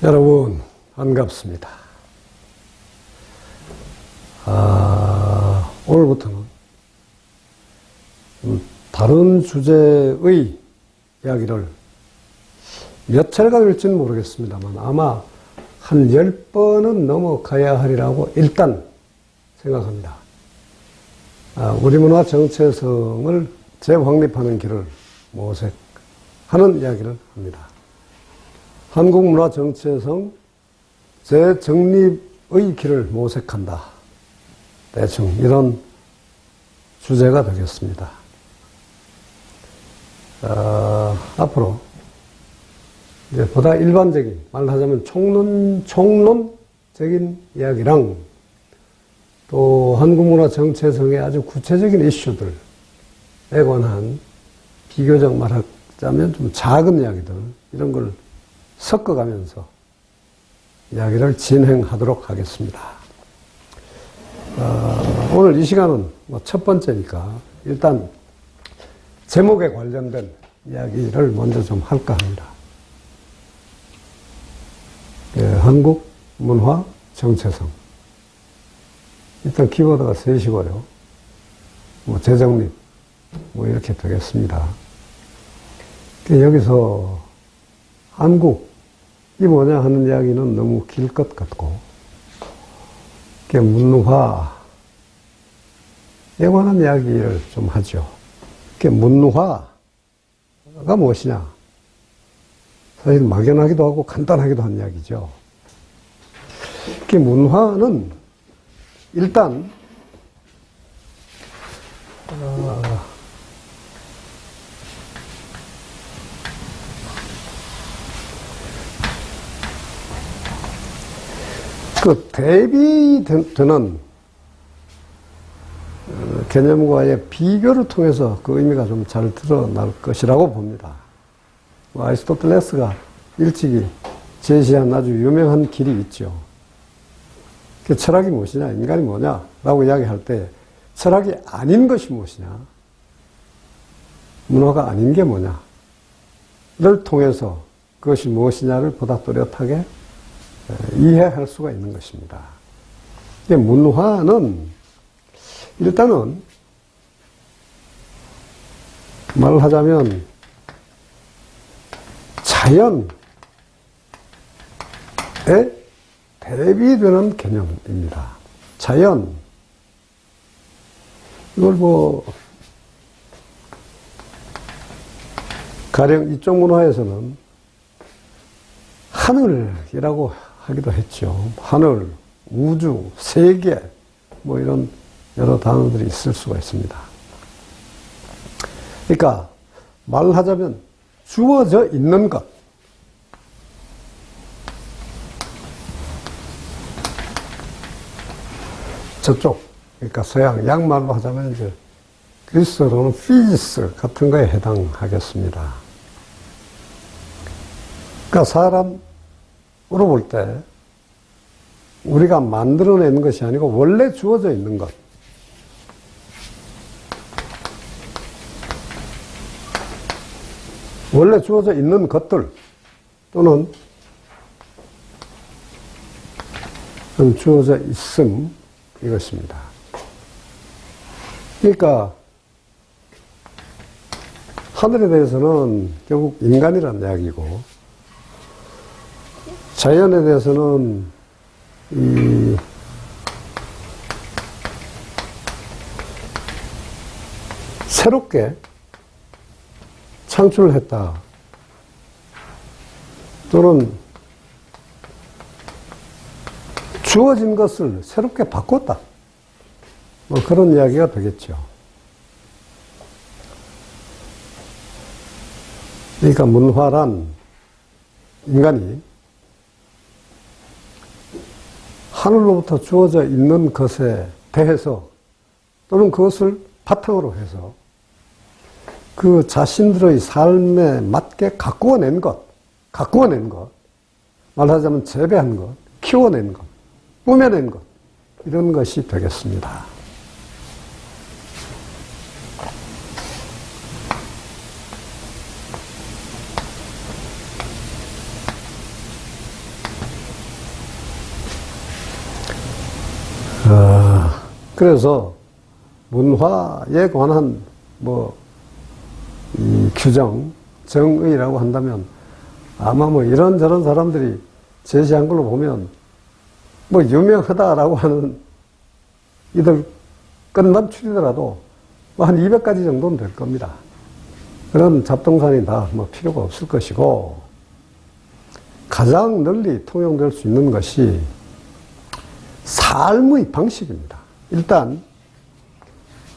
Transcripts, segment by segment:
여러분 반갑습니다. 오늘부터는 다른 주제의 이야기를 몇 차례가 될지는 모르겠습니다만 아마 한 10번은 넘어가야 하리라고 일단 생각합니다. 우리 문화 정체성을 재확립하는 길을 모색하는 이야기를 합니다. 한국 문화 정체성 재정립의 길을 모색한다. 대충 이런 주제가 되겠습니다. 앞으로 이제 보다 일반적인, 말하자면 총론적인 이야기랑 또 한국 문화 정체성의 아주 구체적인 이슈들에 관한 비교적 말하자면 좀 작은 이야기들, 이런 걸 섞어가면서 이야기를 진행하도록 하겠습니다. 오늘 이 시간은 첫 번째니까 일단 제목에 관련된 이야기를 먼저 좀 할까 합니다. 한국 문화 정체성. 일단 키워드가 셋이고요. 재정립, 이렇게 되겠습니다. 여기서 한국이 뭐냐 하는 이야기는 너무 길 것 같고, 문화에 관한 이야기를 좀 하죠. 문화가 무엇이냐? 사실 막연하기도 하고 간단하기도 한 이야기죠. 문화는 일단 대비되는 개념과의 비교를 통해서 그 의미가 좀 잘 드러날 것이라고 봅니다. 아리스토텔레스가 일찍이 제시한 아주 유명한 길이 있죠. 철학이 무엇이냐, 인간이 뭐냐 라고 이야기할 때 철학이 아닌 것이 무엇이냐, 문화가 아닌 게 뭐냐를 통해서 그것이 무엇이냐를 보다 또렷하게 이해할 수가 있는 것입니다. 문화는 일단은 말을 하자면 자연에 대비되는 개념입니다. 자연. 이걸 가령 이쪽 문화에서는 하늘이라고 하기도 했죠. 하늘, 우주, 세계, 이런 여러 단어들이 있을 수가 있습니다. 그러니까 말하자면 주어져 있는 것. 저쪽, 그러니까 서양, 양말로 하자면 이제 그리스어로는 피지스 같은 거에 해당하겠습니다. 그러니까 사람으로 볼 때 우리가 만들어내는 것이 아니고 원래 주어져 있는 것. 원래 주어져 있는 것들 또는 주어져 있음, 이것입니다. 그러니까 하늘에 대해서는 결국 인간이란 이야기고, 자연에 대해서는 새롭게 창출을 했다. 또는 주어진 것을 새롭게 바꿨다. 그런 이야기가 되겠죠. 그러니까 문화란 인간이 하늘로부터 주어져 있는 것에 대해서 또는 그것을 바탕으로 해서 그 자신들의 삶에 맞게 가꾸어낸 것, 말하자면 재배한 것, 키워낸 것, 꾸며낸 것, 이런 것이 되겠습니다. 그래서 문화에 관한 규정, 정의라고 한다면 아마 이런저런 사람들이 제시한 걸로 보면 유명하다라고 하는 이들 끝만 추리더라도 한 200가지 정도는 될 겁니다. 그런 잡동사니 다 필요가 없을 것이고, 가장 널리 통용될 수 있는 것이 삶의 방식입니다. 일단,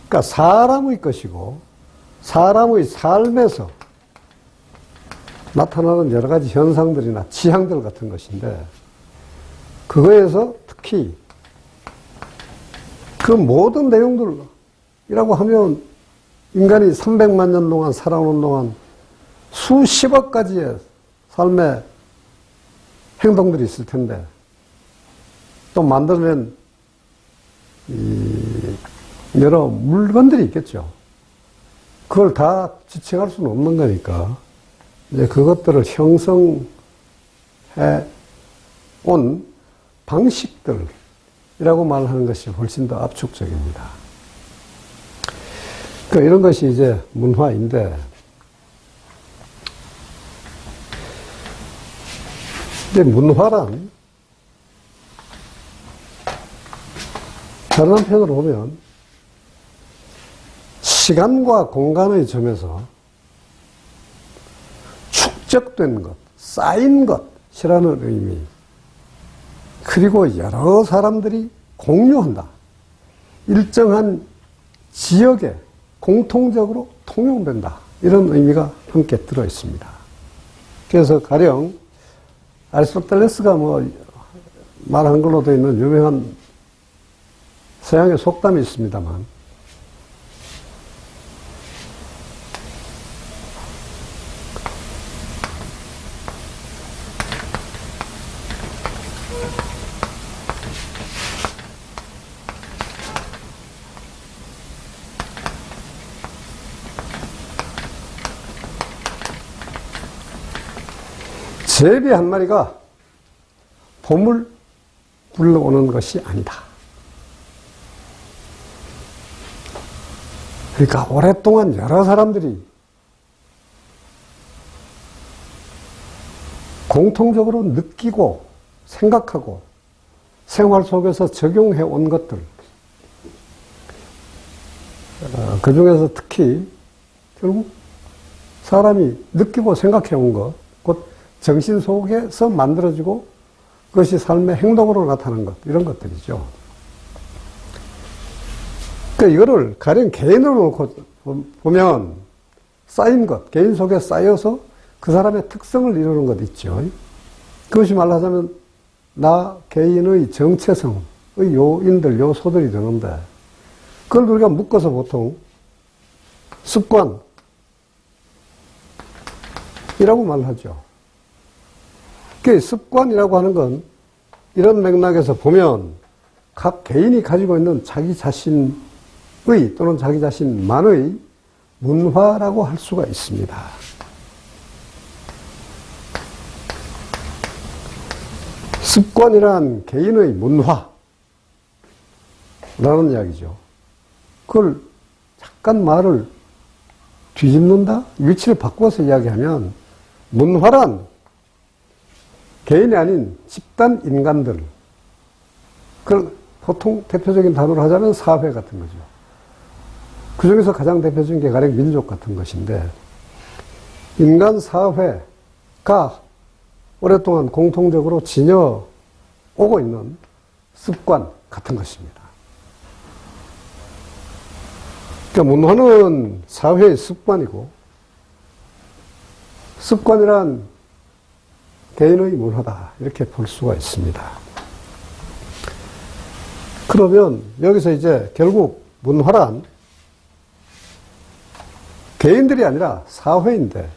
그러니까 사람의 것이고, 사람의 삶에서 나타나는 여러 가지 현상들이나 지향들 같은 것인데, 그거에서 특히 그 모든 내용들이라고 하면 인간이 300만 년 동안 살아오는 동안 수십억 가지의 삶의 행동들이 있을 텐데, 또 만들어낸 여러 물건들이 있겠죠. 그걸 다 지칭할 수는 없는 거니까, 이제 그것들을 형성해 온 방식들이라고 말하는 것이 훨씬 더 압축적입니다. 그러니까 이런 것이 이제 문화인데, 이제 문화란 다른 한편으로 보면 시간과 공간의 점에서 축적된 것, 쌓인 것이라는 의미, 그리고 여러 사람들이 공유한다. 일정한 지역에 공통적으로 통용된다. 이런 의미가 함께 들어 있습니다. 그래서 가령 아리스토텔레스가 말한 걸로 되어 있는 유명한 서양의 속담이 있습니다만, 제비 한 마리가 봄을 불러오는 것이 아니다. 그러니까 오랫동안 여러 사람들이 공통적으로 느끼고 생각하고 생활 속에서 적용해 온 것들, 그 중에서 특히 결국 사람이 느끼고 생각해 온 것, 곧 정신 속에서 만들어지고 그것이 삶의 행동으로 나타나는 것, 이런 것들이죠. 그러니까 이거를 가령 개인으로 놓고 보면 쌓인 것, 개인 속에 쌓여서 그 사람의 특성을 이루는 것 있죠. 그것이 말하자면 나 개인의 정체성의 요인들, 요소들이 되는데, 그걸 우리가 묶어서 보통 습관이라고 말하죠. 그 습관이라고 하는 건 이런 맥락에서 보면 각 개인이 가지고 있는 자기 자신의 또는 자기 자신만의 문화라고 할 수가 있습니다. 습관이란 개인의 문화라는 이야기죠. 그걸 잠깐 말을 뒤집는다? 위치를 바꿔서 이야기하면 문화란 개인이 아닌 집단 인간들, 그걸 보통 대표적인 단어로 하자면 사회 같은 거죠. 그 중에서 가장 대표적인 게 가령 민족 같은 것인데, 인간 사회가 오랫동안 공통적으로 지녀오고 있는 습관 같은 것입니다. 그러니까 문화는 사회의 습관이고, 습관이란 개인의 문화다, 이렇게 볼 수가 있습니다. 그러면 여기서 이제 결국 문화란 개인들이 아니라 사회인데,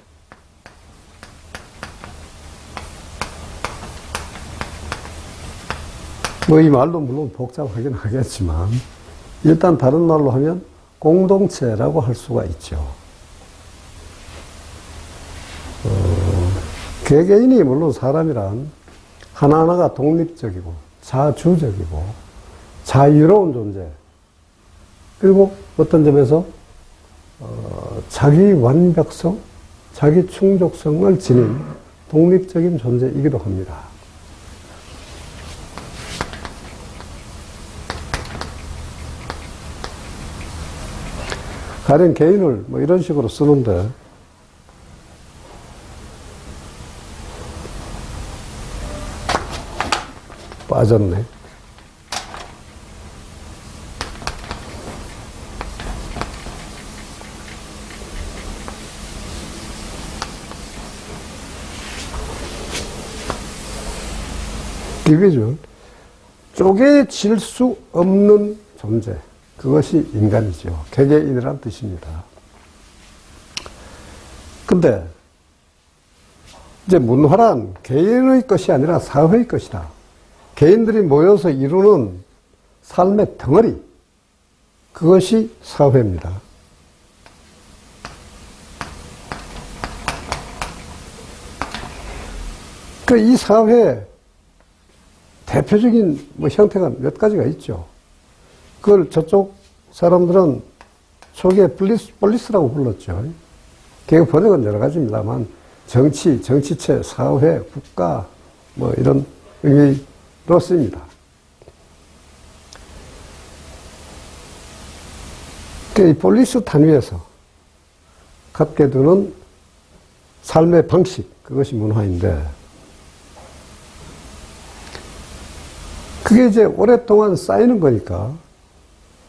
이 말도 물론 복잡하긴 하겠지만 일단 다른 말로 하면 공동체라고 할 수가 있죠. 개개인이 물론 사람이란 하나하나가 독립적이고 자주적이고 자유로운 존재, 그리고 어떤 점에서 자기 완벽성, 자기 충족성을 지닌 독립적인 존재이기도 합니다. 가령 개인을 뭐 이런 식으로 쓰는데, 빠졌네. 디비전, 쪼개질 수 없는 존재, 그것이 인간이죠. 개개인이란 뜻입니다. 근데 이제 문화란 개인의 것이 아니라 사회의 것이다. 개인들이 모여서 이루는 삶의 덩어리, 그것이 사회입니다. 이 사회의 대표적인 형태가 몇 가지가 있죠. 그걸 저쪽 사람들은 초기에 폴리스라고 불렀죠. 그 번역은 여러 가지입니다만, 정치, 정치체, 사회, 국가, 이런 의미로 쓰입니다. 이 폴리스 단위에서 갖게 되는 삶의 방식, 그것이 문화인데, 그게 이제 오랫동안 쌓이는 거니까,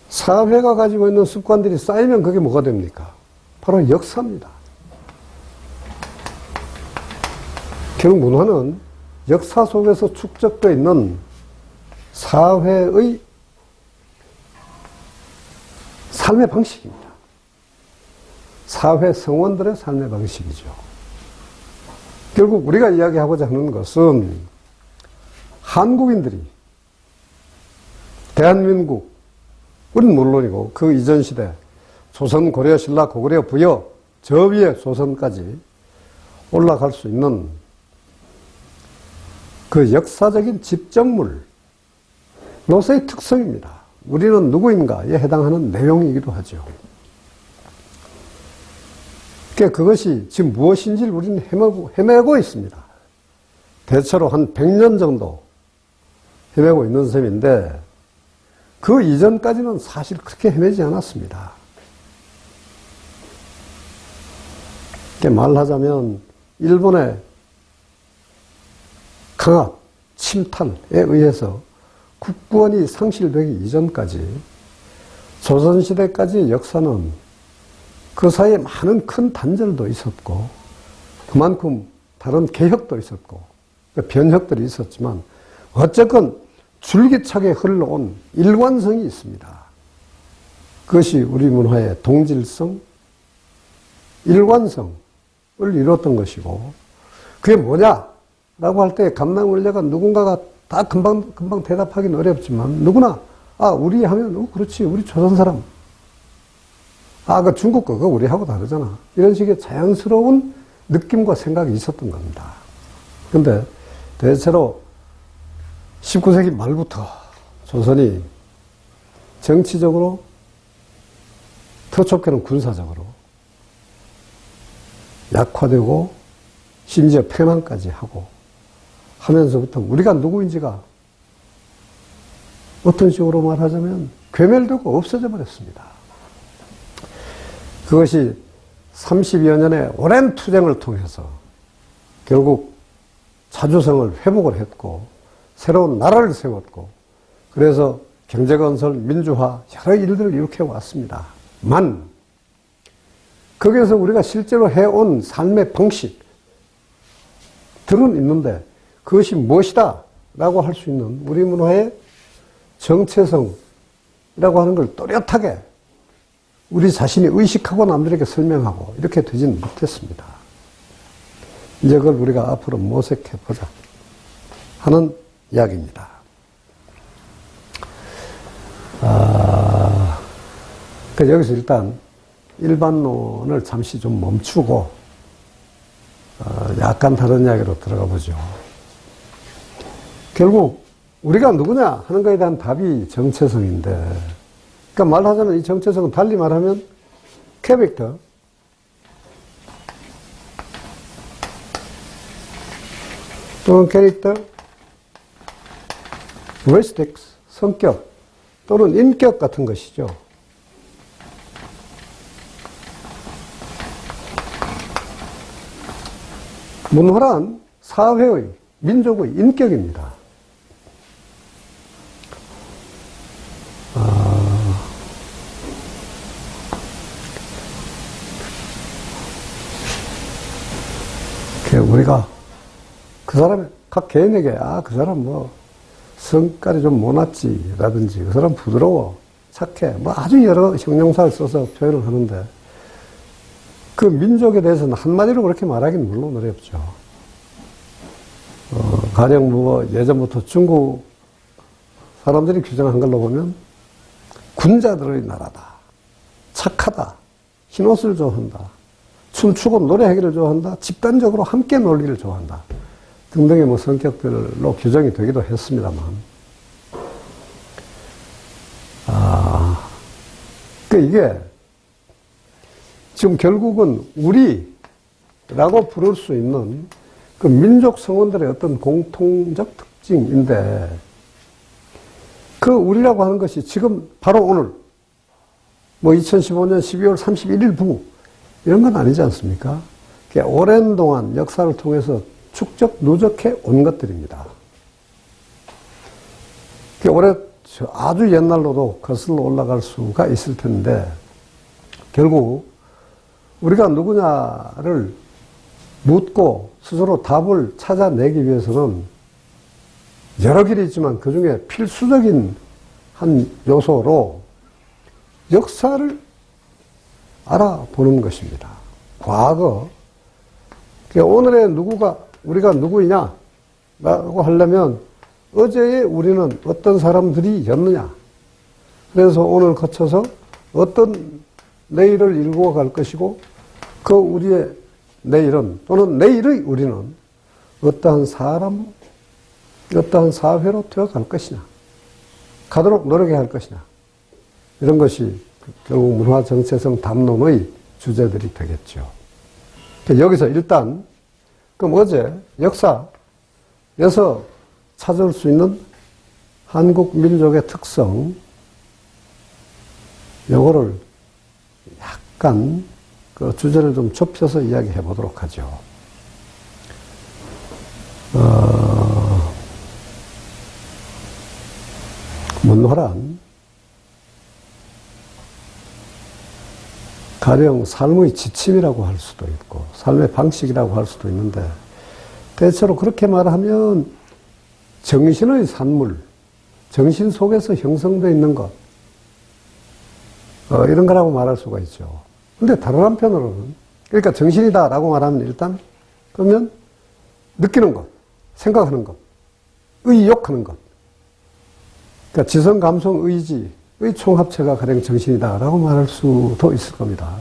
사회가 가지고 있는 습관들이 쌓이면 그게 뭐가 됩니까? 바로 역사입니다. 결국 문화는 역사 속에서 축적되어 있는 사회의 삶의 방식입니다. 사회 성원들의 삶의 방식이죠. 결국 우리가 이야기하고자 하는 것은 한국인들이 대한민국, 우리는 물론이고 그 이전 시대 조선, 고려, 신라, 고구려, 부여, 저 위에 조선까지 올라갈 수 있는 그 역사적인 집정물로서의 특성입니다. 우리는 누구인가에 해당하는 내용이기도 하죠. 그것이 지금 무엇인지를 우리는 헤매고 있습니다. 대체로 한 100년 정도 헤매고 있는 셈인데, 그 이전까지는 사실 그렇게 헤매지 않았습니다. 말하자면 일본의 강압, 침탈에 의해서 국권이 상실되기 이전까지 조선시대까지의 역사는 그 사이에 많은 큰 단절도 있었고, 그만큼 다른 개혁도 있었고, 변혁들이 있었지만, 어쨌건 줄기차게 흘러온 일관성이 있습니다. 그것이 우리 문화의 동질성, 일관성을 이뤘던 것이고, 그게 뭐냐라고 할 때 감남원래가 누군가가 다 금방 대답하기는 어렵지만, 누구나 우리 하면 그렇지, 우리 조선 사람, 그 중국 거 그거 우리하고 다르잖아, 이런 식의 자연스러운 느낌과 생각이 있었던 겁니다. 근데 대체로 19세기 말부터 조선이 정치적으로, 더 좁게는 군사적으로 약화되고 심지어 패망까지 하고 하면서부터 우리가 누구인지가 어떤 식으로 말하자면 괴멸되고 없어져 버렸습니다. 그것이 30여 년의 오랜 투쟁을 통해서 결국 자주성을 회복을 했고, 새로운 나라를 세웠고, 그래서 경제건설, 민주화, 여러 일들을 일으켜 왔습니다. 거기에서 우리가 실제로 해온 삶의 방식들은 있는데, 그것이 무엇이다 라고 할 수 있는 우리 문화의 정체성이라고 하는 걸 또렷하게 우리 자신이 의식하고 남들에게 설명하고 이렇게 되지는 못했습니다. 이제 그걸 우리가 앞으로 모색해보자 하는 이야기입니다. 여기서 일단 일반론을 잠시 좀 멈추고 약간 다른 이야기로 들어가 보죠. 결국 우리가 누구냐 하는 것에 대한 답이 정체성인데, 그러니까 말하자면 이 정체성은 달리 말하면 캐릭터 또는 캐릭터 레스틱스 성격 또는 인격 같은 것이죠. 문화란 사회의 민족의 인격입니다. 우리가 그 사람의 각 개인에게 그 사람 뭐 성깔이 좀 못났지 라든지 그 사람 부드러워 착해 뭐 아주 여러 형용사를 써서 표현을 하는데 그 민족에 대해서는 한마디로 그렇게 말하기는 물론 어렵죠. 가령 뭐 예전부터 중국 사람들이 규정한 걸로 보면 군자들의 나라다, 착하다, 흰옷을 좋아한다, 춤추고 노래하기를 좋아한다, 집단적으로 함께 놀기를 좋아한다 등등의 뭐 성격들로 규정이 되기도 했습니다만, 이게 지금 결국은 우리라고 부를 수 있는 그 민족 성원들의 어떤 공통적 특징인데, 그 우리라고 하는 것이 지금 바로 오늘 뭐 2015년 12월 31일 부 이런 건 아니지 않습니까? 오랜 동안 역사를 통해서 축적, 누적해 온 것들입니다. 아주 옛날로도 거슬러 올라갈 수가 있을 텐데, 결국 우리가 누구냐를 묻고 스스로 답을 찾아내기 위해서는 여러 길이 있지만 그 중에 필수적인 한 요소로 역사를 알아보는 것입니다. 과거, 오늘의 우리가 누구이냐? 라고 하려면 어제의 우리는 어떤 사람들이었느냐? 그래서 오늘 거쳐서 어떤 내일을 일구어 갈 것이고, 그 우리의 내일은, 또는 내일의 우리는 어떠한 사람, 어떠한 사회로 되어갈 것이냐? 가도록 노력해야 할 것이냐? 이런 것이 결국 문화 정체성 담론의 주제들이 되겠죠. 여기서 일단 그럼 어제 역사에서 찾을 수 있는 한국 민족의 특성, 요거를 약간 그 주제를 좀 좁혀서 이야기해 보도록 하죠. 문화란 가령 삶의 지침이라고 할 수도 있고 삶의 방식이라고 할 수도 있는데, 대체로 그렇게 말하면 정신의 산물, 정신 속에서 형성되어 있는 것, 이런 거라고 말할 수가 있죠. 근데 다른 한편으로는, 그러니까 정신이다라고 말하면 일단 그러면 느끼는 것, 생각하는 것, 의욕하는 것, 그러니까 지성, 감성, 의지의 총합체가 가령 정신이다라고 말할 수도 있을 겁니다.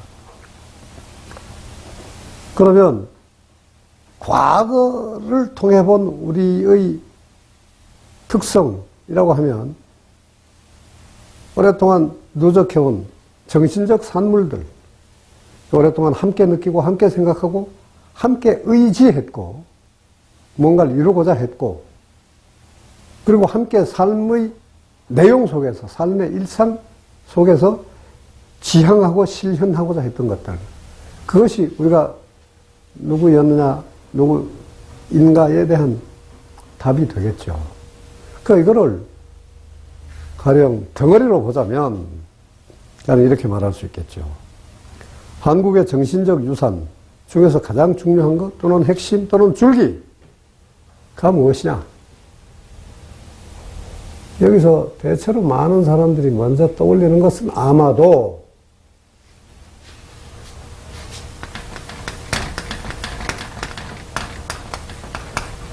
그러면 과거를 통해 본 우리의 특성이라고 하면 오랫동안 누적해온 정신적 산물들, 오랫동안 함께 느끼고 함께 생각하고 함께 의지했고 뭔가를 이루고자 했고, 그리고 함께 삶의 내용 속에서, 삶의 일상 속에서 지향하고 실현하고자 했던 것들, 그것이 우리가 누구였느냐, 누구인가에 대한 답이 되겠죠. 이거를 가령 덩어리로 보자면 저는 이렇게 말할 수 있겠죠. 한국의 정신적 유산 중에서 가장 중요한 것, 또는 핵심, 또는 줄기가 무엇이냐? 여기서 대체로 많은 사람들이 먼저 떠올리는 것은 아마도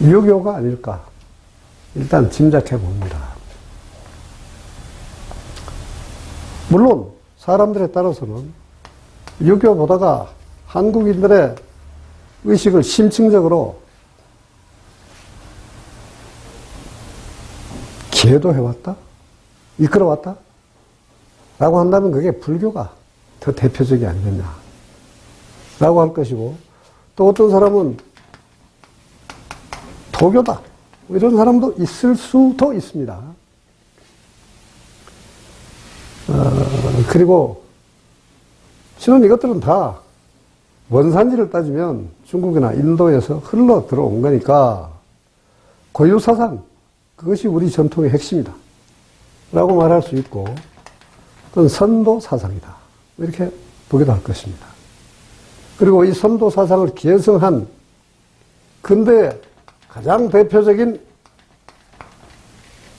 유교가 아닐까, 일단 짐작해 봅니다. 물론 사람들에 따라서는 유교보다가 한국인들의 의식을 심층적으로 계도해왔다? 이끌어왔다? 라고 한다면 그게 불교가 더 대표적이 아니겠냐 라고 할 것이고, 또 어떤 사람은 도교다 이런 사람도 있을 수도 있습니다. 그리고 실은 이것들은 다 원산지를 따지면 중국이나 인도에서 흘러 들어온 거니까 고유사상, 그것이 우리 전통의 핵심이다 라고 말할 수 있고, 또는 선도사상이다 이렇게 보기도 할 것입니다. 그리고 이 선도사상을 계승한 근대의 가장 대표적인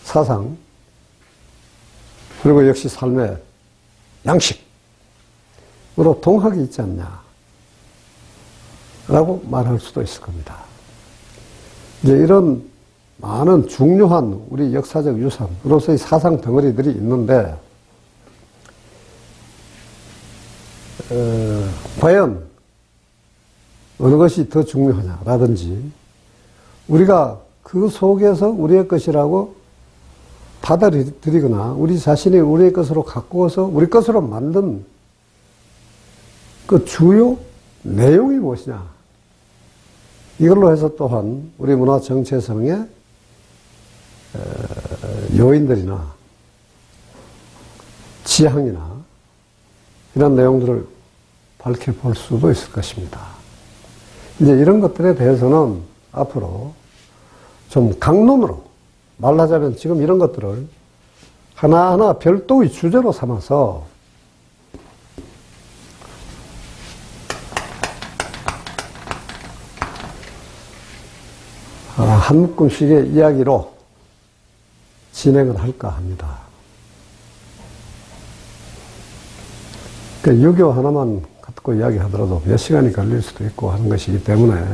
사상, 그리고 역시 삶의 양식으로 동학이 있지 않냐 라고 말할 수도 있을 겁니다. 이제 이런 많은 중요한 우리 역사적 유산으로서의 사상 덩어리들이 있는데, 과연 어느 것이 더 중요하냐라든지, 우리가 그 속에서 우리의 것이라고 받아들이거나 우리 자신이 우리의 것으로 가꾸어서 우리 것으로 만든 그 주요 내용이 무엇이냐, 이걸로 해서 또한 우리 문화 정체성의 요인들이나 지향이나 이런 내용들을 밝혀볼 수도 있을 것입니다. 이제 이런 것들에 대해서는 앞으로 좀 강론으로, 말하자면 지금 이런 것들을 하나하나 별도의 주제로 삼아서 한 묶음씩의 이야기로 진행을 할까 합니다. 그러니까 유교 하나만 갖고 이야기하더라도 몇 시간이 걸릴 수도 있고 하는 것이기 때문에,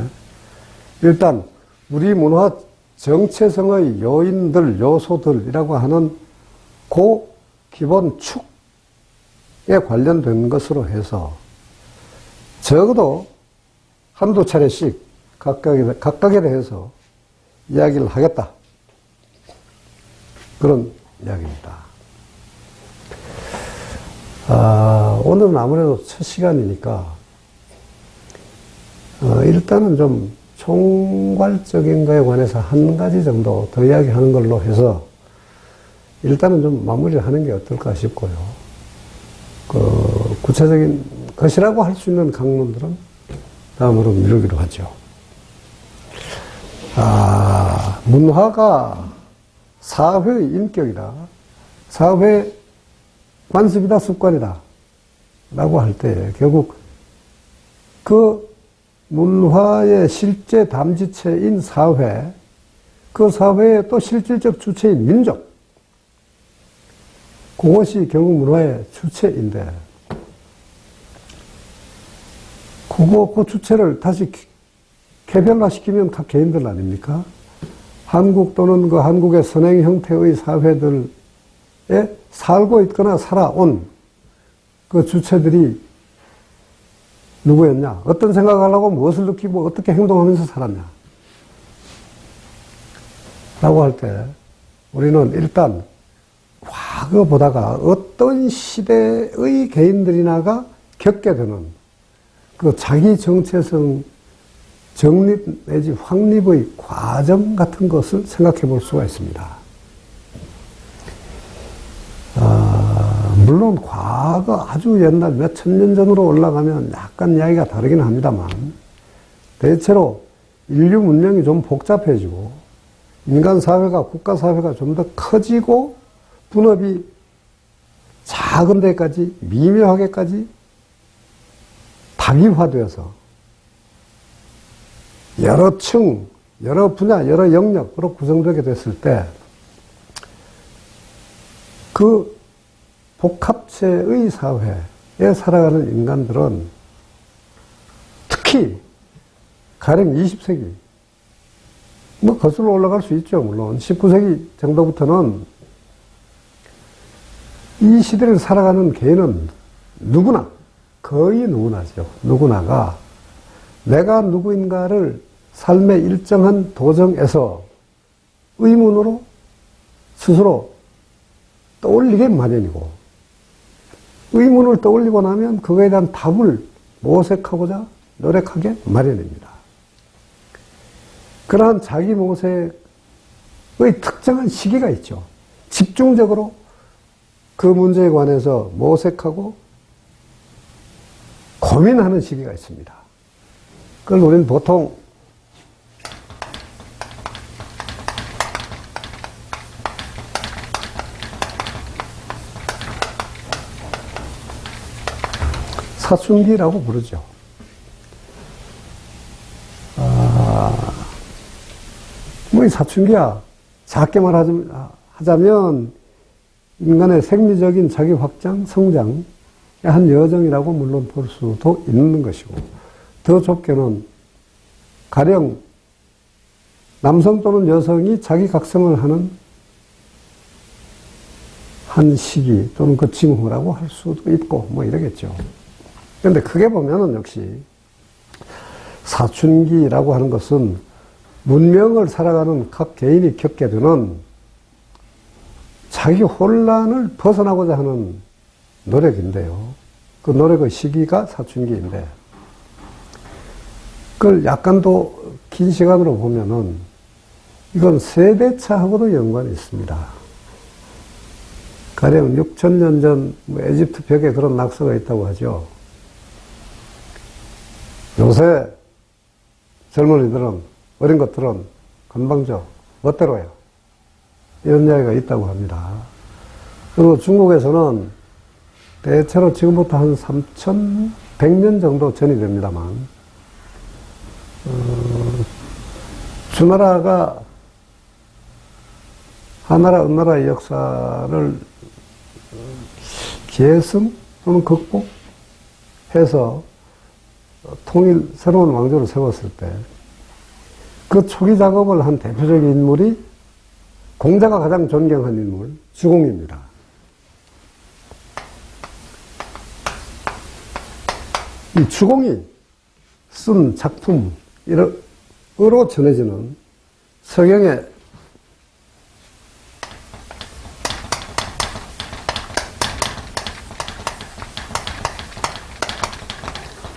일단 우리 문화 정체성의 요인들, 요소들이라고 하는 그 기본 축에 관련된 것으로 해서 적어도 한두 차례씩 각각에 대해서 이야기를 하겠다, 그런 이야기입니다. 오늘은 아무래도 첫 시간이니까 일단은 좀 총괄적인 거에 관해서 한 가지 정도 더 이야기하는 걸로 해서 일단은 좀 마무리를 하는 게 어떨까 싶고요. 구체적인 것이라고 할 수 있는 강론들은 다음으로 미루기로 하죠. 문화가 사회의 인격이다, 사회 관습이다, 습관이다 라고 할 때 결국 그 문화의 실제 담지체인 사회, 그 사회의 또 실질적 주체인 민족, 그것이 결국 문화의 주체인데, 그 주체를 다시 개별화시키면 각 개인들 아닙니까? 한국 또는 그 한국의 선행 형태의 사회들에 살고 있거나 살아온 그 주체들이 누구였냐? 어떤 생각을 하고 무엇을 느끼고 어떻게 행동하면서 살았냐? 라고 할 때 우리는 일단 과거 보다가 어떤 시대의 개인들이나가 겪게 되는 그 자기 정체성 정립 내지 확립의 과정 같은 것을 생각해 볼 수가 있습니다. 물론 과거 아주 옛날 몇 천 년 전으로 올라가면 약간 이야기가 다르긴 합니다만, 대체로 인류 문명이 좀 복잡해지고 인간 사회가, 국가 사회가 좀 더 커지고 분업이 작은 데까지 미묘하게까지 다기화되어서 여러 층, 여러 분야, 여러 영역으로 구성되게 됐을 때 그 복합체의 사회에 살아가는 인간들은 특히 가령 20세기, 뭐 거슬러 올라갈 수 있죠. 물론 19세기 정도부터는 이 시대를 살아가는 개인은 누구나, 거의 누구나죠. 누구나가 내가 누구인가를 삶의 일정한 도정에서 의문으로 스스로 떠올리게 마련이고, 의문을 떠올리고 나면 그거에 대한 답을 모색하고자 노력하게 마련입니다. 그러한 자기 모색의 특정한 시기가 있죠. 집중적으로 그 문제에 관해서 모색하고 고민하는 시기가 있습니다. 그걸 우리는 보통 사춘기라고 부르죠. 뭐 이 사춘기야, 작게 말하자면 인간의 생리적인 자기 확장, 성장의 한 여정이라고 물론 볼 수도 있는 것이고, 더 좁게는 가령 남성 또는 여성이 자기 각성을 하는 한 시기 또는 그 징후라고 할 수도 있고 뭐 이러겠죠. 그런데 크게 보면은 역시 사춘기라고 하는 것은 문명을 살아가는 각 개인이 겪게 되는 자기 혼란을 벗어나고자 하는 노력인데요. 그 노력의 시기가 사춘기인데, 그걸 약간 더 긴 시간으로 보면은 이건 세대차하고도 연관이 있습니다. 가령 6,000년 전 에집트 벽에 그런 낙서가 있다고 하죠. 요새 젊은이들은, 어린 것들은 건방져, 멋대로예요. 이런 이야기가 있다고 합니다. 그리고 중국에서는 대체로 지금부터 한 3,100년 정도 전이 됩니다만, 주나라가 하나라, 은나라의 역사를 계승 또는 극복해서 새로운 왕조를 세웠을 때, 그 초기 작업을 한 대표적인 인물이 공자가 가장 존경한 인물, 주공입니다. 이 주공이 쓴 작품으로 전해지는 서경의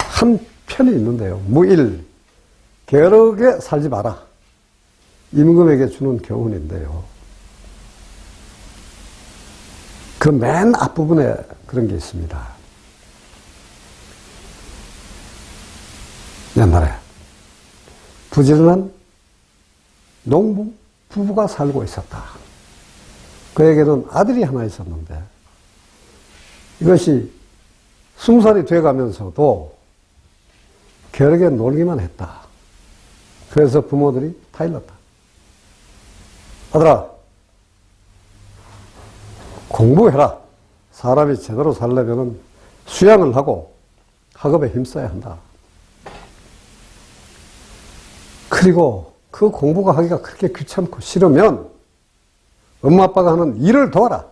한 편이 있는데요. 무일, 게으르게 살지 마라. 임금에게 주는 교훈인데요. 그 맨 앞부분에 그런 게 있습니다. 옛날에 부지런한 농부 부부가 살고 있었다. 그에게는 아들이 하나 있었는데 이것이 20살이 돼가면서도 게으르게 놀기만 했다. 그래서 부모들이 타일렀다. 아들아, 공부해라. 사람이 제대로 살려면 수양을 하고 학업에 힘써야 한다. 그리고 그 공부가 하기가 그렇게 귀찮고 싫으면 엄마 아빠가 하는 일을 도와라.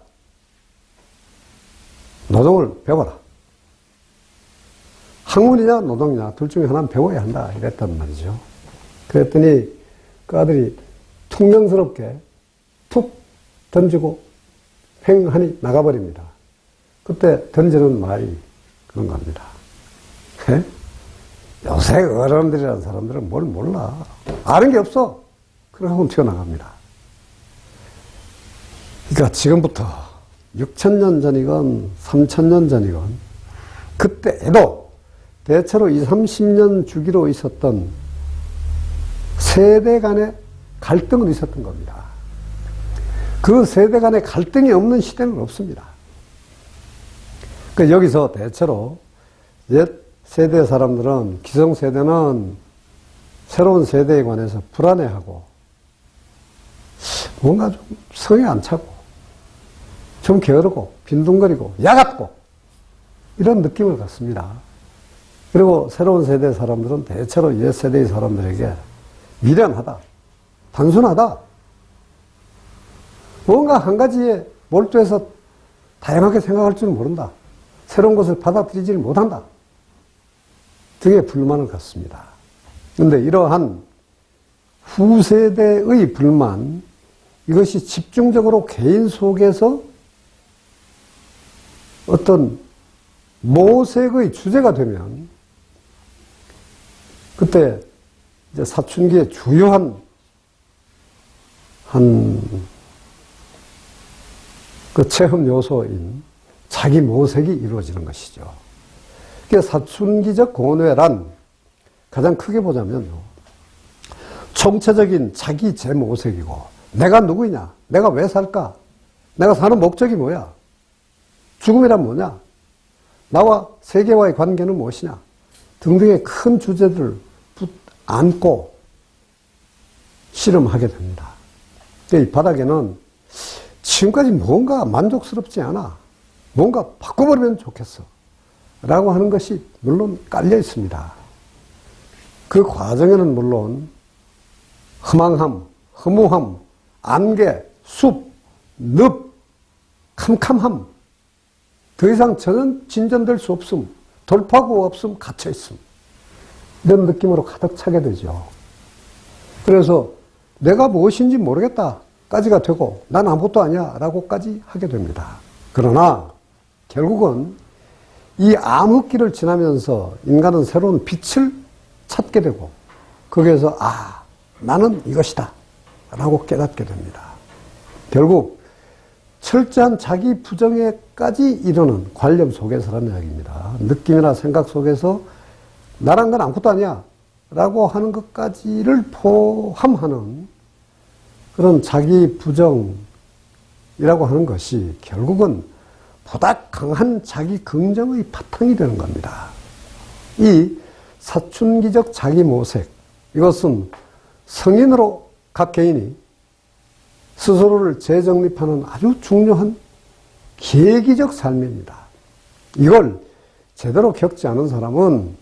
노동을 배워라. 학문이냐 노동이냐 둘 중에 하나는 배워야 한다. 이랬단 말이죠. 그랬더니 그 아들이 퉁명스럽게 툭 던지고 횡하니 나가버립니다. 그때 던지는 말이 그런 겁니다. 에? 요새 어른들이라는 사람들은 뭘 몰라. 아는 게 없어. 그러고 튀어나갑니다. 그러니까 지금부터 6,000년 전이건 3,000년 전이건 그때에도 대체로 20, 30년 주기로 있었던 세대 간의 갈등은 있었던 겁니다. 그 세대 간의 갈등이 없는 시대는 없습니다. 그러니까 여기서 대체로 옛 세대 사람들은, 기성세대는 새로운 세대에 관해서 불안해하고 뭔가 좀 성에 안 차고 좀 게으르고 빈둥거리고 야같고 이런 느낌을 갖습니다. 그리고 새로운 세대 사람들은 대체로 옛 세대의 사람들에게 미련하다, 단순하다, 뭔가 한 가지에 몰두해서 다양하게 생각할 줄 모른다, 새로운 것을 받아들이지를 못한다 등의 불만을 갖습니다. 그런데 이러한 후세대의 불만, 이것이 집중적으로 개인 속에서 어떤 모색의 주제가 되면 그때 이제 사춘기의 주요한 그 체험 요소인 자기 모색이 이루어지는 것이죠. 그러니까 사춘기적 고뇌란 가장 크게 보자면요, 총체적인 자기 재모색이고, 내가 누구냐? 내가 왜 살까? 내가 사는 목적이 뭐야? 죽음이란 뭐냐? 나와 세계와의 관계는 무엇이냐? 등등의 큰 주제들을 안고 실험하게 됩니다. 이 바닥에는 지금까지 뭔가 만족스럽지 않아. 뭔가 바꿔버리면 좋겠어. 라고 하는 것이 물론 깔려 있습니다. 그 과정에는 물론 허망함, 허무함, 안개, 숲, 늪, 캄캄함, 더 이상 저는 진전될 수 없음, 돌파구 없음, 갇혀있음, 이런 느낌으로 가득 차게 되죠. 그래서 내가 무엇인지 모르겠다 까지가 되고, 난 아무것도 아니야 라고까지 하게 됩니다. 그러나 결국은 이 암흑기를 지나면서 인간은 새로운 빛을 찾게 되고, 거기에서 나는 이것이다 라고 깨닫게 됩니다. 결국 철저한 자기 부정에까지 이르는 관념 속에서라는 이야기입니다. 느낌이나 생각 속에서 나란 건 아무것도 아니야 라고 하는 것까지를 포함하는 그런 자기 부정이라고 하는 것이 결국은 보다 강한 자기 긍정의 바탕이 되는 겁니다. 이 사춘기적 자기 모색, 이것은 성인으로 각 개인이 스스로를 재정립하는 아주 중요한 계기적 삶입니다. 이걸 제대로 겪지 않은 사람은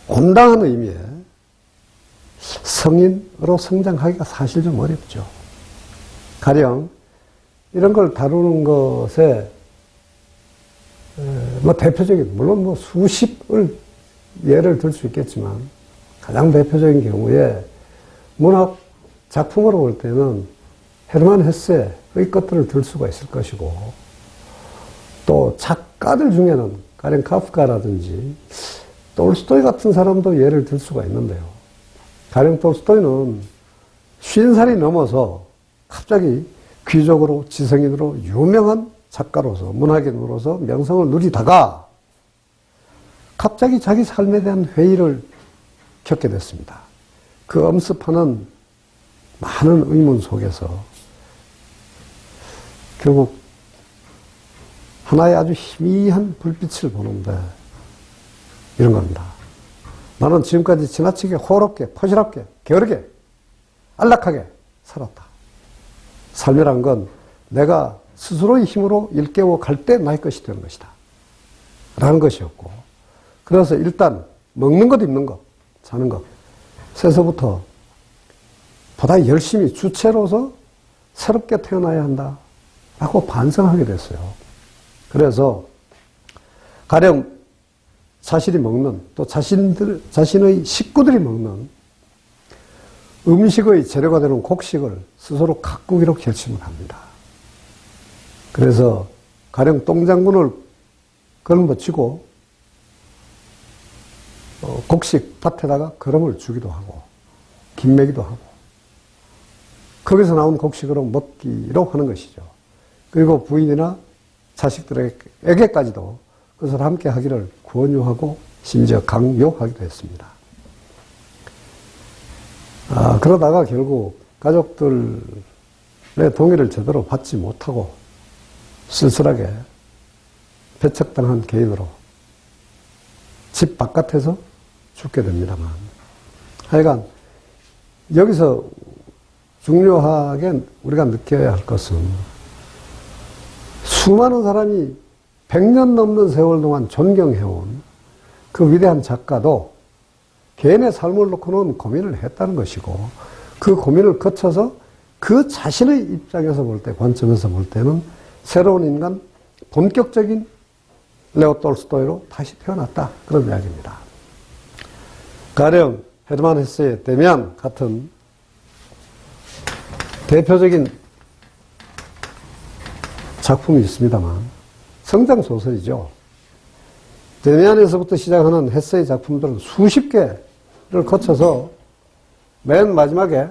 온당한 의미의 성인으로 성장하기가 사실 좀 어렵죠. 가령 이런 걸 다루는 것에 대표적인, 물론 수십을 예를 들 수 있겠지만 가장 대표적인 경우에 문학 작품으로 볼 때는 헤르만 헤세의 것들을 들 수가 있을 것이고, 또 작가들 중에는 가령 카프카라든지 톨스토이 같은 사람도 예를 들 수가 있는데요. 가령 톨스토이는 50살이 넘어서 갑자기 귀족으로 지성인으로 유명한 작가로서, 문학인으로서 명성을 누리다가 갑자기 자기 삶에 대한 회의를 겪게 됐습니다. 그 엄습하는 많은 의문 속에서 결국 하나의 아주 희미한 불빛을 보는데 이런 겁니다. 나는 지금까지 지나치게 호롭게, 포실하게, 게으르게, 안락하게 살았다. 삶이란 건 내가 스스로의 힘으로 일깨워 갈 때 나의 것이 되는 것이다 라는 것이었고, 그래서 일단 먹는 것, 입는 것, 사는 것, 새서부터 보다 열심히 주체로서 새롭게 태어나야 한다 라고 반성하게 됐어요. 그래서 가령 자신이 먹는, 또 자신의 식구들이 먹는 음식의 재료가 되는 곡식을 스스로 가꾸기로 결심을 합니다. 그래서 가령 똥장군을 걸음붙이고 곡식 밭에다가 거름을 주기도 하고 김 매기도 하고 거기서 나온 곡식으로 먹기로 하는 것이죠. 그리고 부인이나 자식들에게까지도 그것을 함께 하기를 권유하고 심지어 강요하기도 했습니다. 그러다가 결국 가족들의 동의를 제대로 받지 못하고 쓸쓸하게 배척당한 개인으로 집 바깥에서 죽게 됩니다만, 하여간 여기서 중요하게 우리가 느껴야 할 것은 수많은 사람이 100년 넘는 세월 동안 존경해온 그 위대한 작가도 개인의 삶을 놓고는 고민을 했다는 것이고, 그 고민을 거쳐서 그 자신의 입장에서 볼 때, 관점에서 볼 때는 새로운 인간, 본격적인 레오 톨스토이로 다시 태어났다, 그런 이야기입니다. 가령 헤르만 헤세의 데미안 같은 대표적인 작품이 있습니다만, 성장소설이죠. 데미안에서부터 시작하는 헤세의 작품들은 수십 개를 거쳐서 맨 마지막에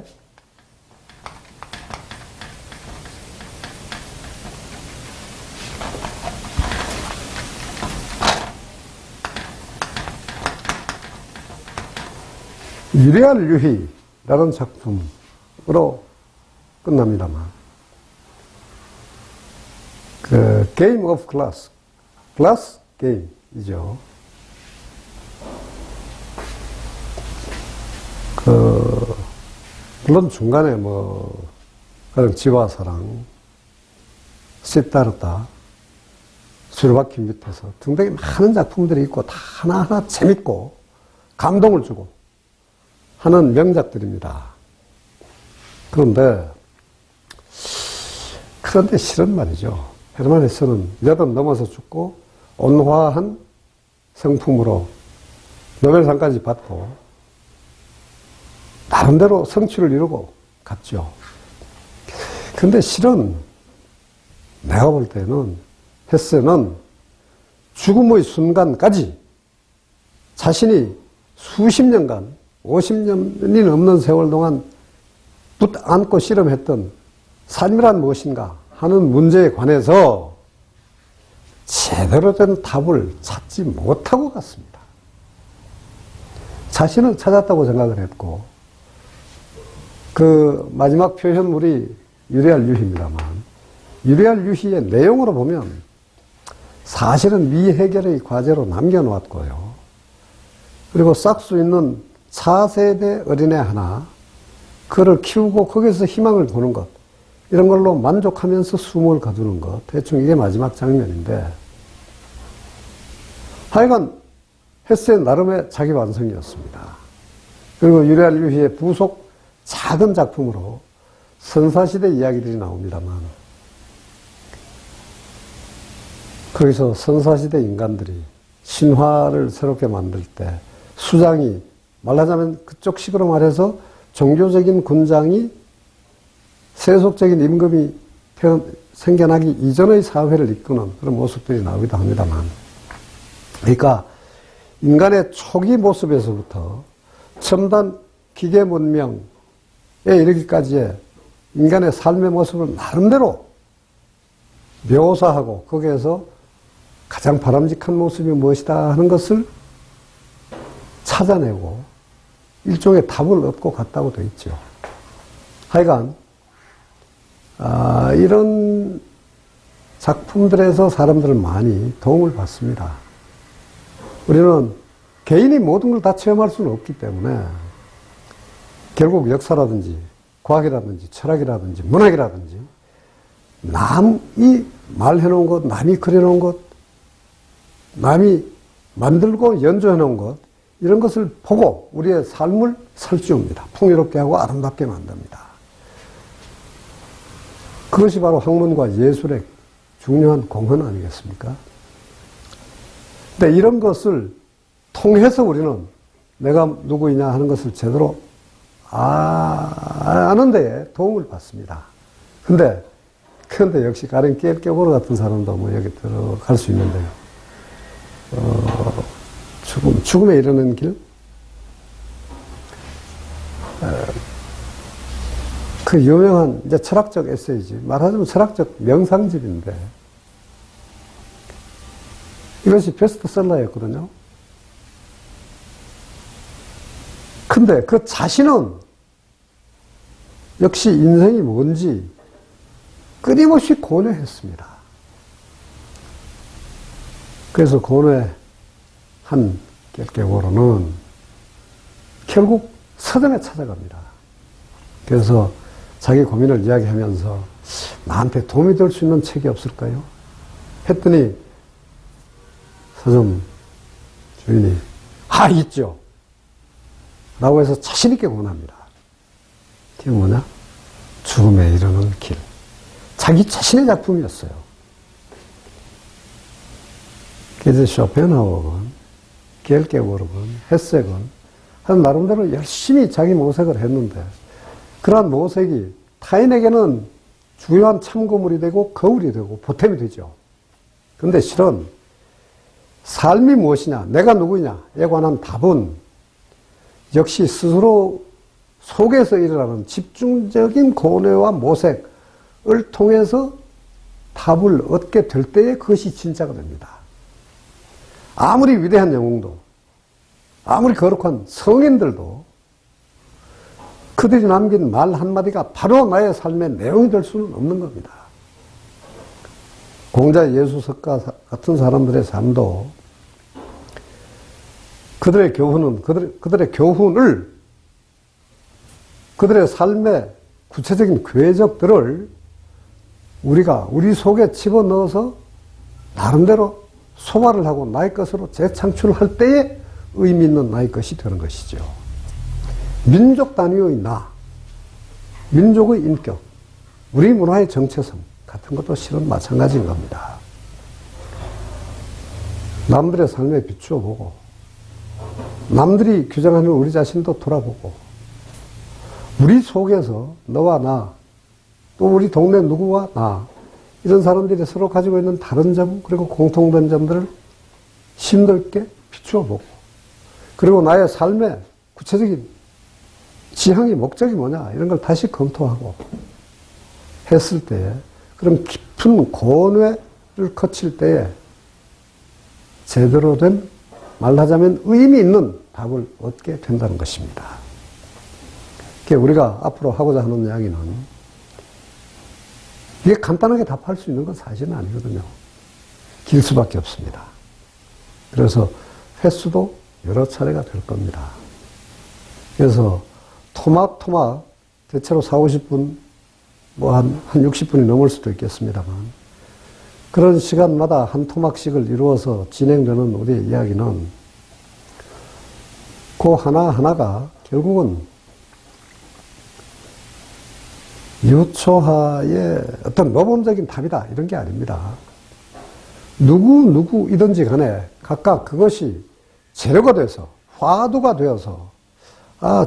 유리알 유희라는 작품으로 끝납니다만, 그 게임 오브 클래스, 클래스 게임이죠. 물론 중간에 그런 지화사랑, 시다르타, 수레바퀴 밑에서 등등의 많은 작품들이 있고 다 하나하나 재밌고 감동을 주고 하는 명작들입니다. 그런데 실은 말이죠. 헤르만 헤세는 80 넘어서 죽고 온화한 성품으로 노벨상까지 받고 나름대로 성취를 이루고 갔죠. 근데 실은 내가 볼 때는 헤세는 죽음의 순간까지 자신이 수십 년간 50년이 넘는 세월 동안 붙안고 씨름했던 삶이란 무엇인가 하는 문제에 관해서 제대로 된 답을 찾지 못하고 갔습니다. 자신은 찾았다고 생각을 했고, 그 마지막 표현물이 유리알 유희입니다만, 유리알 유희의 내용으로 보면 사실은 미해결의 과제로 남겨놓았고요. 그리고 싹 수 있는 차세대 어린애 하나, 그를 키우고 거기서 희망을 보는 것, 이런 걸로 만족하면서 숨을 거두는 것, 대충 이게 마지막 장면인데, 하여간 헤세 나름의 자기 완성이었습니다. 그리고 유리알 유희의 부속 작은 작품으로 선사시대 이야기들이 나옵니다만, 거기서 선사시대 인간들이 신화를 새롭게 만들 때 수장이, 말하자면 그쪽 식으로 말해서 종교적인 군장이 세속적인 임금이 생겨나기 이전의 사회를 이끄는 그런 모습들이 나오기도 합니다만, 그러니까 인간의 초기 모습에서부터 첨단 기계 문명에 이르기까지의 인간의 삶의 모습을 나름대로 묘사하고 거기에서 가장 바람직한 모습이 무엇이다 하는 것을 찾아내고 일종의 답을 얻고 갔다고 되어 있죠. 하여간 이런 작품들에서 사람들은 많이 도움을 받습니다. 우리는 개인이 모든 걸 다 체험할 수는 없기 때문에 결국 역사라든지 과학이라든지 철학이라든지 문학이라든지 남이 말해놓은 것, 남이 그려놓은 것, 남이 만들고 연주해놓은 것, 이런 것을 보고 우리의 삶을 살찌웁니다. 풍요롭게 하고 아름답게 만듭니다. 그것이 바로 학문과 예술의 중요한 공헌 아니겠습니까? 근데 이런 것을 통해서 우리는 내가 누구이냐 하는 것을 제대로 아는 데에 도움을 받습니다. 근데 역시 가령 깰깨보르 같은 사람도 여기 들어갈 수 있는데요. 죽음에 이르는 길? 그 유명한 이제 철학적 에세이지, 말하자면 철학적 명상집인데, 이것이 베스트셀러였거든요. 근데 그 자신은 역시 인생이 뭔지 끊임없이 고뇌했습니다. 그래서 고뇌한 깰깨보르는 결국 서점에 찾아갑니다. 그래서 자기 고민을 이야기하면서 나한테 도움이 될 수 있는 책이 없을까요? 했더니 서점 주인이 있죠. 라고 해서 자신있게 권합니다. 그게 뭐냐? 죽음에 이르는 길. 자기 자신의 작품이었어요. 그래서 쇼펜하우어건, 깰깨보르건, 헤세건 한 나름대로 열심히 자기 모색을 했는데, 그러한 모색이 타인에게는 중요한 참고물이 되고 거울이 되고 보탬이 되죠. 근데 실은 삶이 무엇이냐, 내가 누구냐에 관한 답은 역시 스스로 속에서 일어나는 집중적인 고뇌와 모색을 통해서 답을 얻게 될 때에 그것이 진짜가 됩니다. 아무리 위대한 영웅도, 아무리 거룩한 성인들도 그들이 남긴 말 한마디가 바로 나의 삶의 내용이 될 수는 없는 겁니다. 공자 예수석가 같은 사람들의 삶도 그들의 교훈은, 그들의 교훈을, 그들의 삶의 구체적인 궤적들을 우리가 우리 속에 집어넣어서 나름대로 소화를 하고 나의 것으로 재창출할 때에 의미 있는 나의 것이 되는 것이죠. 민족 단위의 나, 민족의 인격, 우리 문화의 정체성 같은 것도 실은 마찬가지인 겁니다. 남들의 삶에 비추어 보고, 남들이 규정하는 우리 자신도 돌아보고, 우리 속에서 너와 나, 또 우리 동네 누구와 나, 이런 사람들이 서로 가지고 있는 다른 점, 그리고 공통된 점들을 힘들게 비추어 보고, 그리고 나의 삶의 구체적인 지향이 목적이 뭐냐, 이런 걸 다시 검토하고 했을 때에, 그럼 깊은 고뇌를 거칠 때에 제대로 된, 말하자면 의미 있는 답을 얻게 된다는 것입니다. 우리가 앞으로 하고자 하는 이야기는, 이게 간단하게 답할 수 있는 건 사실은 아니거든요. 길 수밖에 없습니다. 그래서 횟수도 여러 차례가 될 겁니다. 그래서 토막토막 대체로 40-50분, 한 60분이 넘을 수도 있겠습니다만, 그런 시간마다 한 토막씩을 이루어서 진행되는 우리의 이야기는 그 하나하나가 결국은 유초하의 어떤 모범적인 답이다, 이런 게 아닙니다. 누구이든지 간에 각각 그것이 재료가 돼서, 화두가 되어서,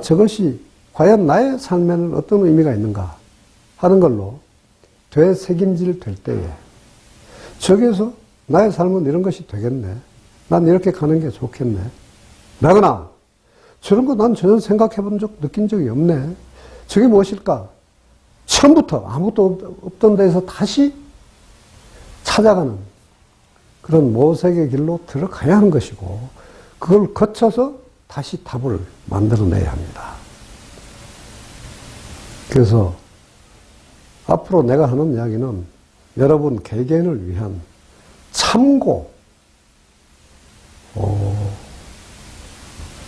저것이 과연 나의 삶에는 어떤 의미가 있는가 하는 걸로 되새김질 될 때에, 저기에서 나의 삶은 이런 것이 되겠네, 난 이렇게 가는 게 좋겠네, 라거나 저런 거 난 전혀 생각해 본 적, 느낀 적이 없네, 저게 무엇일까, 처음부터 아무것도 없던 데에서 다시 찾아가는 그런 모색의 길로 들어가야 하는 것이고, 그걸 거쳐서 다시 답을 만들어내야 합니다. 그래서 앞으로 내가 하는 이야기는 여러분 개개인을 위한 참고,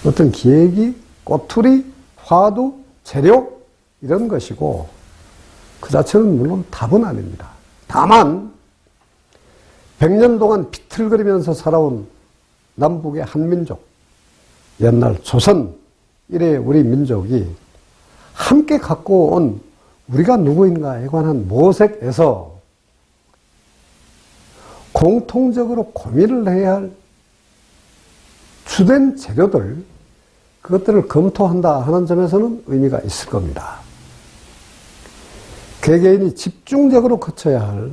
어떤 기획이, 꼬투리, 화두, 재료, 이런 것이고, 그 자체는 물론 답은 아닙니다. 다만 100년 동안 비틀거리면서 살아온 남북의 한민족, 옛날 조선 이래 우리 민족이 함께 갖고 온 우리가 누구인가에 관한 모색에서 공통적으로 고민을 해야 할 주된 재료들, 그것들을 검토한다 하는 점에서는 의미가 있을 겁니다. 개개인이 집중적으로 거쳐야 할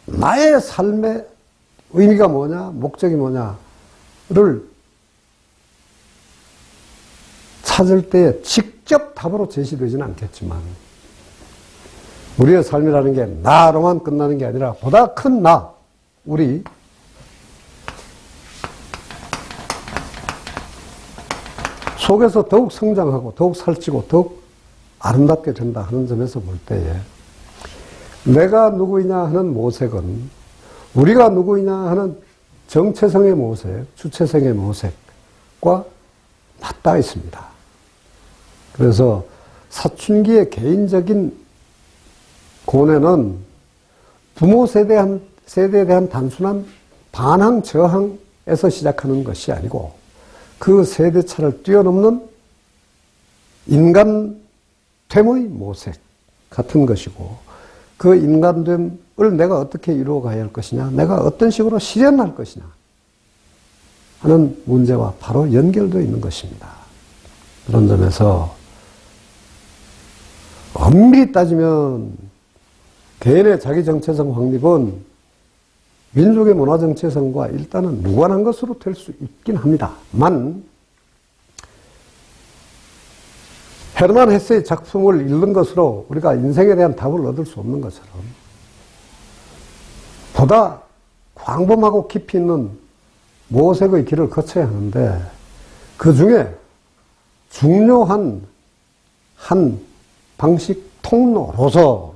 나의 삶의 의미가 뭐냐, 목적이 뭐냐를 찾을 때에 직접 답으로 제시되지는 않겠지만, 우리의 삶이라는 게 나로만 끝나는 게 아니라 보다 큰 나, 우리 속에서 더욱 성장하고 더욱 살찌고 더욱 아름답게 된다 하는 점에서 볼 때에, 내가 누구이냐 하는 모색은 우리가 누구이냐 하는 정체성의 모색, 주체성의 모색과 맞닿아 있습니다. 그래서 사춘기의 개인적인 고뇌는 부모 세대에 대한 단순한 반항, 저항에서 시작하는 것이 아니고, 그 세대차를 뛰어넘는 인간됨의 모색 같은 것이고, 그 인간됨을 내가 어떻게 이루어 가야 할 것이냐, 내가 어떤 식으로 실현할 것이냐 하는 문제와 바로 연결되어 있는 것입니다. 그런 점에서 엄밀히 따지면 개인의 자기 정체성 확립은 민족의 문화 정체성과 일단은 무관한 것으로 될 수 있긴 합니다만, 헤르만 헤세의 작품을 읽는 것으로 우리가 인생에 대한 답을 얻을 수 없는 것처럼 보다 광범하고 깊이 있는 모색의 길을 거쳐야 하는데, 그 중에 중요한 한 방식 통로로서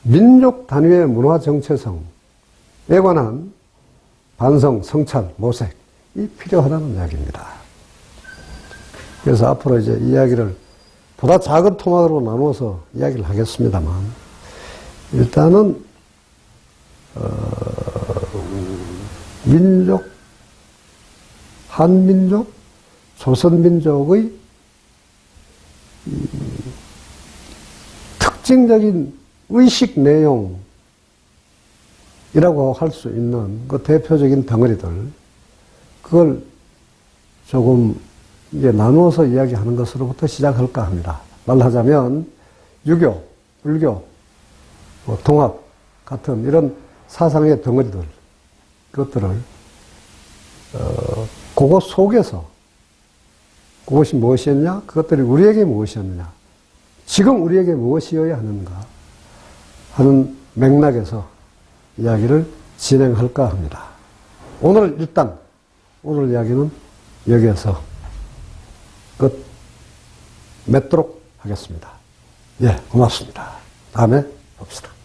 민족 단위의 문화 정체성에 관한 반성, 성찰, 모색이 필요하다는 이야기입니다. 그래서 앞으로 이제 이야기를 보다 작은 토막으로 나누어서 이야기를 하겠습니다만, 일단은 민족, 한민족, 조선민족의 특징적인 의식 내용이라고 할 수 있는 그 대표적인 덩어리들, 그걸 조금 이제 나누어서 이야기하는 것으로부터 시작할까 합니다. 말하자면 유교, 불교, 동학 같은 이런 사상의 덩어리들, 그것들을 그것 속에서 그것이 무엇이었냐? 그것들이 우리에게 무엇이었느냐? 지금 우리에게 무엇이어야 하는가? 하는 맥락에서 이야기를 진행할까 합니다. 오늘 이야기는 여기에서 끝 맺도록 하겠습니다. 예, 고맙습니다. 다음에 봅시다.